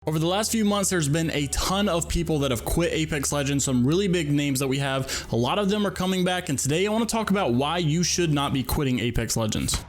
Over the last few months, there's been a ton of people that have quit Apex Legends, some really big names that we have. A lot of them are coming back, and today I want to talk about why you should not be quitting Apex Legends.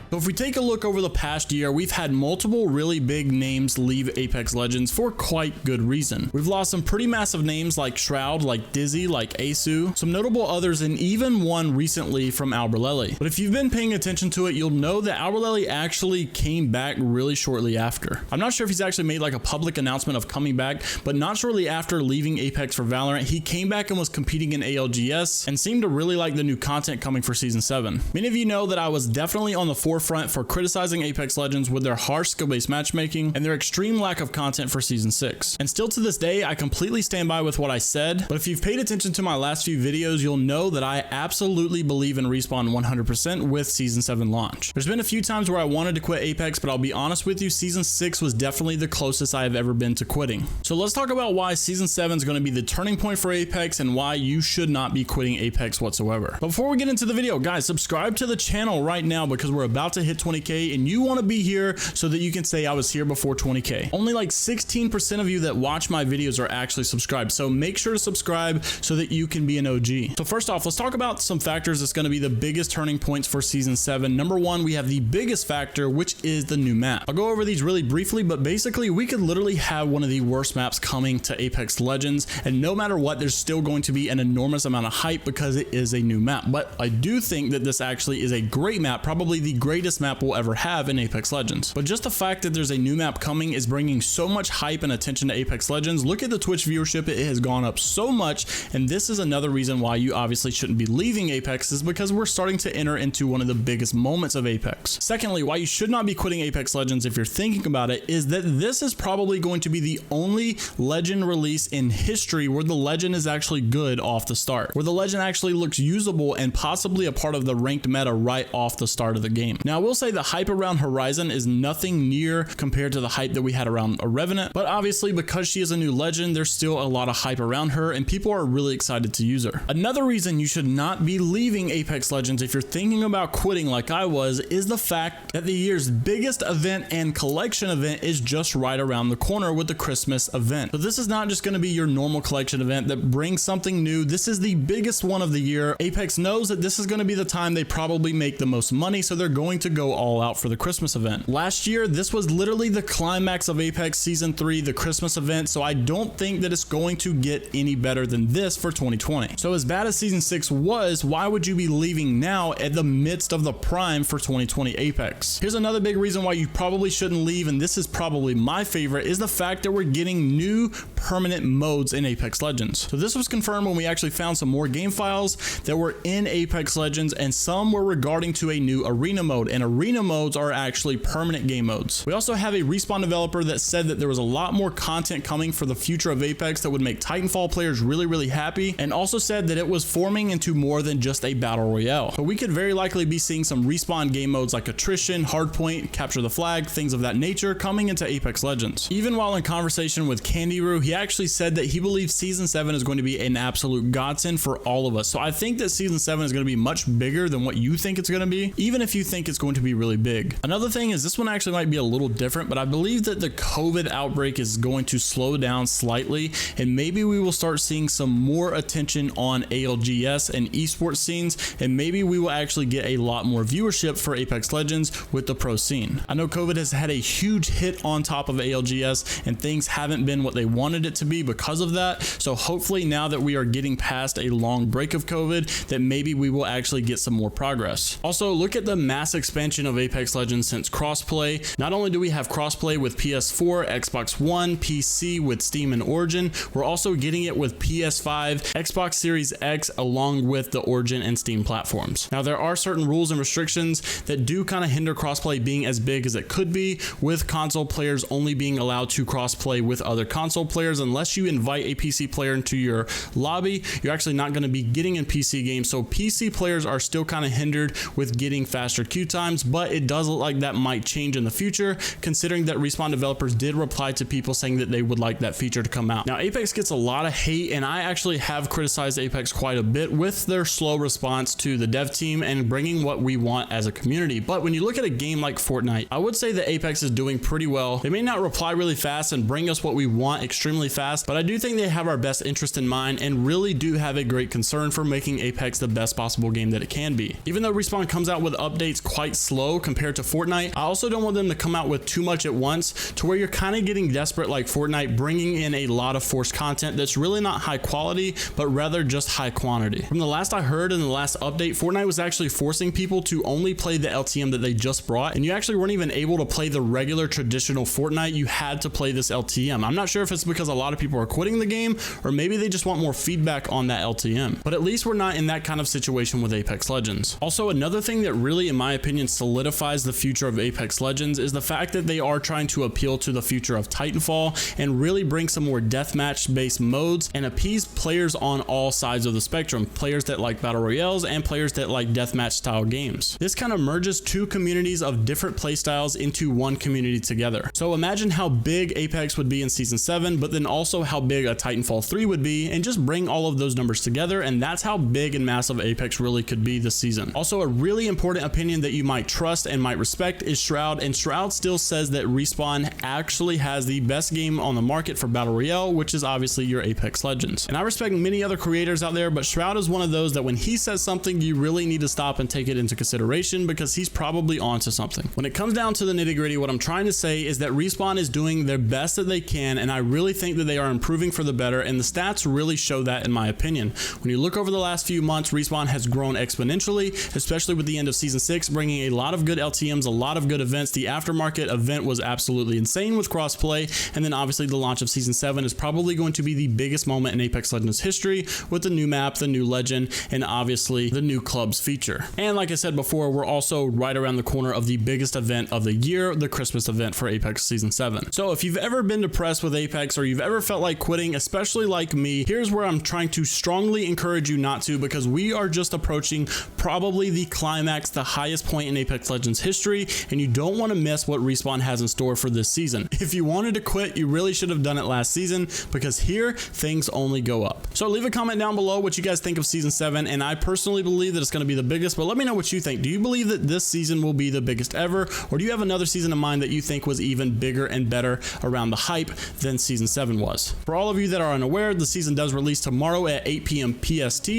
So if we take a look over the past year, we've had multiple really big names leave Apex Legends for quite good reason. We've lost some pretty massive names like Shroud, like Dizzy, like Asu, some notable others, and even one recently from Alberlelli. But if you've been paying attention to it, you'll know that Alberlelli actually came back really shortly after. I'm not sure if he's actually made like a public announcement of coming back, but not shortly after leaving Apex for Valorant, he came back and was competing in ALGS and seemed to really like the new content coming for Season 7. Many of you know that I was definitely on the forefront for criticizing Apex Legends with their harsh skill-based matchmaking and their extreme lack of content for Season 6. And still to this day, I completely stand by with what I said, but if you've paid attention to my last few videos, you'll know that I absolutely believe in Respawn 100% with Season 7 launch. There's been a few times where I wanted to quit Apex, but I'll be honest with you, Season 6 was definitely the closest I have ever been to quitting. So let's talk about why Season 7 is going to be the turning point for Apex and why you should not be quitting Apex whatsoever. But before we get into the video, guys, subscribe to the channel right now because we're about to hit 20K and you want to be here so that you can say I was here before 20K. Only like 16% of you that watch my videos are actually subscribed, so make sure to subscribe so that you can be an OG. So first off, let's talk about some factors that's going to be the biggest turning points for Season 7. Number one, we have the biggest factor, which is the new map. I'll go over these really briefly, but basically we could literally have one of the worst maps coming to Apex Legends, and no matter what, there's still going to be an enormous amount of hype because it is a new map. But I do think that this actually is a great map, probably the greatest map we'll ever have in Apex Legends. But just the fact that there's a new map coming is bringing so much hype and attention to Apex Legends. Look at the Twitch viewership, it has gone up so much, and this is another reason why you obviously shouldn't be leaving Apex, is because we're starting to enter into one of the biggest moments of Apex. Secondly, why you should not be quitting Apex Legends if you're thinking about it is that this is probably going to be the only Legend release in history where the Legend is actually good off the start, where the Legend actually looks usable and possibly a part of the ranked meta right off the start of the game. Now I will say the hype around Horizon is nothing near compared to the hype that we had around a Revenant, but obviously because she is a new Legend, there's still a lot of hype around her and people are really excited to use her. Another reason you should not be leaving Apex Legends if you're thinking about quitting like I was is the fact that the year's biggest event and collection event is just right around the corner with the Christmas event. So this is not just going to be your normal collection event that brings something new. This is the biggest one of the year. Apex knows that this is going to be the time they probably make the most money, so they're going to go all out for the Christmas event. Last year, this was literally the climax of Apex Season 3, the Christmas event, so I don't think that it's going to get any better than this for 2020. So as bad as Season 6 was, why would you be leaving now at the midst of the prime for 2020 Apex? Here's another big reason why you probably shouldn't leave, and this is probably my favorite, is the fact that we're getting new permanent modes in Apex Legends. So this was confirmed when we actually found some more game files that were in Apex Legends, and some were regarding to a new arena mode, and arena modes are actually permanent game modes. We also have a Respawn developer that said that there was a lot more content coming for the future of Apex that would make Titanfall players really happy, and also said that it was forming into more than just a battle royale. So we could very likely be seeing some Respawn game modes like attrition, hardpoint, capture the flag, things of that nature coming into Apex Legends. Even while in conversation with Candyroo, he actually said that he believes Season 7 is going to be an absolute godsend for all of us. So I think that Season 7 is going to be much bigger than what you think it's going to be, even if you think it's going to be really big. Another thing is this one actually might be a little different, but I believe that the COVID outbreak is going to slow down slightly, and maybe we will start seeing some more attention on ALGS and esports scenes, and maybe we will actually get a lot more viewership for Apex Legends with the pro scene. I know COVID has had a huge hit on top of ALGS and things haven't been what they wanted it to be because of that, so hopefully now that we are getting past a long break of COVID, that maybe we will actually get some more progress. Also, look at the mass expansion of Apex Legends since crossplay. Not only do we have crossplay with PS4, Xbox One, PC with Steam and Origin, we're also getting it with PS5, Xbox Series X, along with the Origin and Steam platforms. Now there are certain rules and restrictions that do kind of hinder crossplay being as big as it could be, with console players only being allowed to crossplay with other console players players, unless you invite a PC player into your lobby, you're actually not going to be getting in PC games. So PC players are still kind of hindered with getting faster queue times, but it does look like that might change in the future, considering that Respawn developers did reply to people saying that they would like that feature to come out. Now, Apex gets a lot of hate, and I actually have criticized Apex quite a bit with their slow response to the dev team and bringing what we want as a community. But when you look at a game like Fortnite, I would say that Apex is doing pretty well. They may not reply really fast and bring us what we want extremely fast, but I do think they have our best interest in mind and really do have a great concern for making Apex the best possible game that it can be. Even though Respawn comes out with updates quite slow compared to Fortnite, I also don't want them to come out with too much at once to where you're kind of getting desperate like Fortnite, bringing in a lot of forced content that's really not high quality, but rather just high quantity. From the last I heard in the last update, Fortnite was actually forcing people to only play the LTM that they just brought, and you actually weren't even able to play the regular traditional Fortnite. You had to play this LTM. I'm not sure if it's because a lot of people are quitting the game, or maybe they just want more feedback on that LTM, but at least we're not in that kind of situation with Apex Legends. Also, another thing that really, in my opinion, solidifies the future of Apex Legends is the fact that they are trying to appeal to the future of Titanfall and really bring some more deathmatch based modes and appease players on all sides of the spectrum, players that like battle royales and players that like deathmatch style games. This kind of merges two communities of different playstyles into one community together. So imagine how big Apex would be in season 7, but then also how big a Titanfall 3 would be, and just bring all of those numbers together, and that's how big and massive Apex really could be this season. Also, a really important opinion that you might trust and might respect is Shroud, and Shroud still says that Respawn actually has the best game on the market for battle royale, which is obviously your Apex Legends. And I respect many other creators out there, but Shroud is one of those that when he says something, you really need to stop and take it into consideration, because he's probably onto something. When it comes down to the nitty-gritty, what I'm trying to say is that Respawn is doing their best that they can, and I really think that they are improving for the better, and the stats really show that, in my opinion. When you look over the last few months, Respawn has grown exponentially, especially with the end of season 6, bringing a lot of good LTMs, a lot of good events. The aftermarket event was absolutely insane with crossplay, and then obviously the launch of season 7 is probably going to be the biggest moment in Apex Legends history, with the new map, the new legend, and obviously the new clubs feature. And like I said before, we're also right around the corner of the biggest event of the year, the Christmas event for Apex season 7. So if you've ever been depressed with Apex, or you've ever felt like quitting, especially like me, here's where I'm trying to strongly encourage you not to, because we are just approaching probably the climax, the highest point in Apex Legends history, and you don't want to miss what Respawn has in store for this season. If you wanted to quit, you really should have done it last season, because here things only go up. So leave a comment down below what you guys think of season 7, and I personally believe that it's going to be the biggest, but let me know what you think. Do you believe that this season will be the biggest ever, or do you have another season in mind that you think was even bigger and better around the hype than season 7 was? For all of you that are unaware, the season does release tomorrow at 8 p.m. PST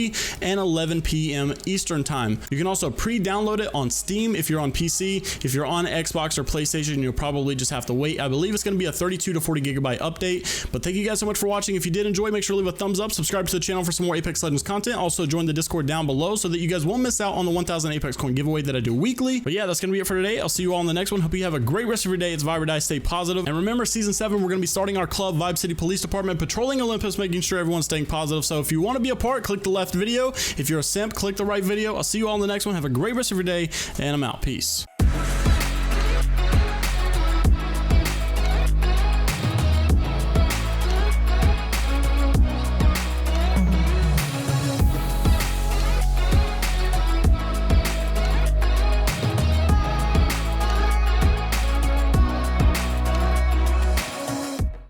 and 11 p.m. Eastern time. You can also pre-download it on Steam if you're on PC. If you're on Xbox or PlayStation, you'll probably just have to wait. I believe it's going to be a 32 to 40 gigabyte update. But thank you guys so much for watching. If you did enjoy, make sure to leave a thumbs up, subscribe to the channel for some more Apex Legends content. Also join the Discord down below so that you guys won't miss out on the 1000 Apex coin giveaway that I do weekly. But yeah, that's going to be it for today. I'll see you all in the next one. Hope you have a great rest of your day. It's Vibe or Die. Stay positive. And remember, season 7, we're going to be starting our club, Vibe City Police Department, patrolling Olympus, making sure everyone's staying positive. So if you want to be a part, click the left video. If you're a simp, click the right video. I'll see you all in the next one. Have a great rest of your day, and I'm out. Peace.